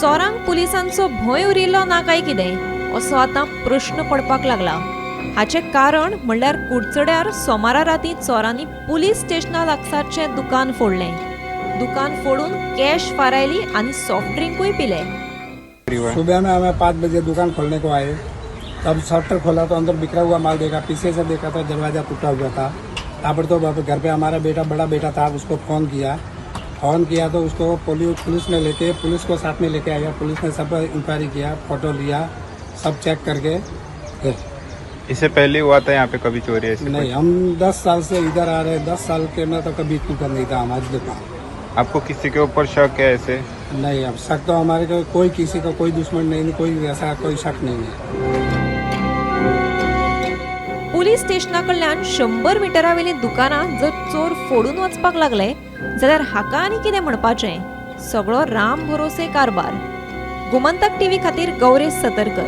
चोरांक पुलिसांचो भंय उरिल्लो ना काय कितें असो आतां प्रश्न पडपाक लागला। हाचें कारण म्हणल्यार कुडचड्यार सोमारा रातीं चोरांनी पुलीस स्टेशना लागसारचें दुकान फोडलें। दुकान फोडून कॅश फारायली आनी सॉफ्ट ड्रिंकूय पिले। सुबह में हमें 5 बजे दुकान खोलने को आए, तब शटर खोला तो अंदर बिखरा हुआ माल देखा, पीछे से देखा तो दरवाजा टूटा हुआ था। ताबड़तोड़ घर पे हमारा बड़ा बेटा था, उसको फ़ोन किया तो उसको पुलिस ने लेके पुलिस को साथ में लेके आया। पुलिस ने सब इंक्वायरी किया, फोटो लिया, सब चेक करके। इससे पहले हुआ था यहाँ पे कभी चोरी ऐसी? नहीं, हम 10 साल से इधर आ रहे हैं। 10 साल के में तो कभी टूटा नहीं था हमारी दुकान। आपको किसी के ऊपर शक है ऐसे? नहीं, अब शक तो हमारे को कोई किसी का कोई दुश्मन नहीं, कोई ऐसा कोई शक नहीं है। पुलीस स्टेशना कडल्यान 100 मिटरावेली दुकानां जर चोर फोडून वचपाक लागले जाल्यार हाका आनी कितें म्हणपाचें? सगळो राम भरोसे कारभार। गोमंतक टीव्ही खातीर गौरेश सतरकर।